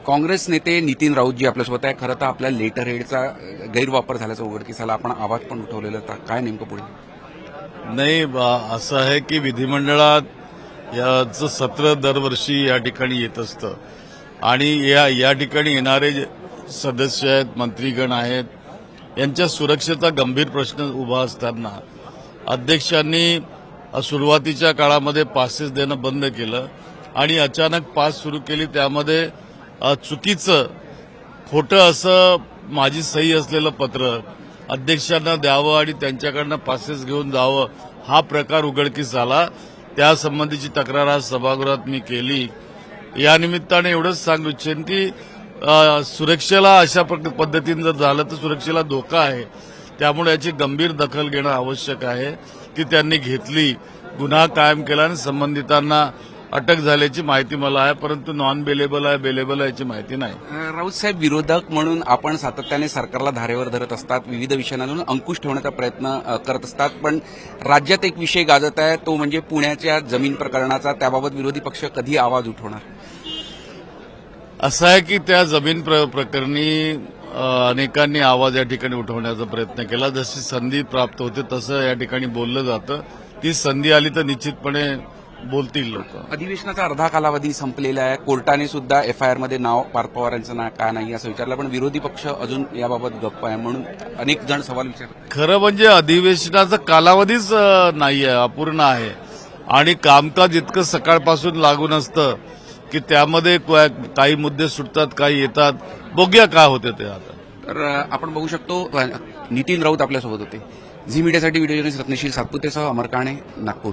काँग्रेस नेते नितीन राऊतजी आपल्यासोबत आहे. खरं तर आपल्या लेटर हेडचा गैरवापर झाल्याचं उघडकीस आलं. आपण आवाज पण उठवलेला होता. काय नेमकं पुढे? नाही, असं आहे की विधिमंडळात याचं सत्र दरवर्षी या ठिकाणी येत असतं आणि या ठिकाणी येणारे जे सदस्य आहेत, मंत्रीगण आहेत, यांच्या सुरक्षेचा गंभीर प्रश्न उभा असताना अध्यक्षांनी सुरुवातीच्या काळामध्ये पासेस देणं बंद केलं आणि अचानक पास सुरू केली. त्यामध्ये चुकीचं, खोटं असं माझी सही असलेलं पत्र अध्यक्षांना द्यावं आणि त्यांच्याकडनं पासेस घेऊन जावं, हा प्रकार उघडकीस आला. त्यासंबंधीची तक्रार आज सभागृहात मी केली. या निमित्ताने एवढंच सांगू इच्छेन की सुरक्षेला अशा पद्धतीने जर झालं तर सुरक्षेला धोका आहे. त्यामुळे याची गंभीर दखल घेणं आवश्यक आहे. ती त्यांनी घेतली, गुन्हा कायम केला आणि संबंधितांना अटक झाल्याची माहिती मला आहे, परंतु नॉन बेलेबल आहे, बेलेबल आहे याची माहिती नाही. राऊत साहेब, विरोधक म्हणून आपण सातत्याने सरकारला धारेवर धरत असतात, विविध विषयांवरून अंकुश ठेवण्याचा प्रयत्न करत असतात, पण राज्यात एक विषय गाजत आहे, तो म्हणजे पुण्याच्या जमीन प्रकरणाचा. त्याबाबत विरोधी पक्ष कधी आवाज उठवणार? असं आहे की त्या जमीन प्रकरणी अनेकांनी आवाज या ठिकाणी उठवण्याचा प्रयत्न केला. जशी संधी प्राप्त होते तसं या ठिकाणी बोललं जातं. ती संधी आली तर निश्चितपणे बोलतील लोक. अधिवेशनाचा अर्धा कालावधी संपलेला आहे. कोर्टाने सुद्धा एफआयआर मध्ये नाव पार्थ पवार यांचं का नाही असं विचारलं, पण विरोधी पक्ष अजून याबाबत गप्प आहे, म्हणून अनेक जण सवाल विचारतात. खरं म्हणजे अधिवेशनाचा कालावधीच नाही आहे, अपूर्ण आहे आणि कामकाज इतकं सकाळपासून लागून असतं की त्यामध्ये काही मुद्दे सुटतात, काही येतात. बघूया काय होते ते आता. तर आपण बघू शकतो नितीन राऊत आपल्यासोबत होते. झी मीडियासाठी व्हिडिओ जर्नलिस्ट रत्नशील सातपुतेसह अमर काणे, नागपूर.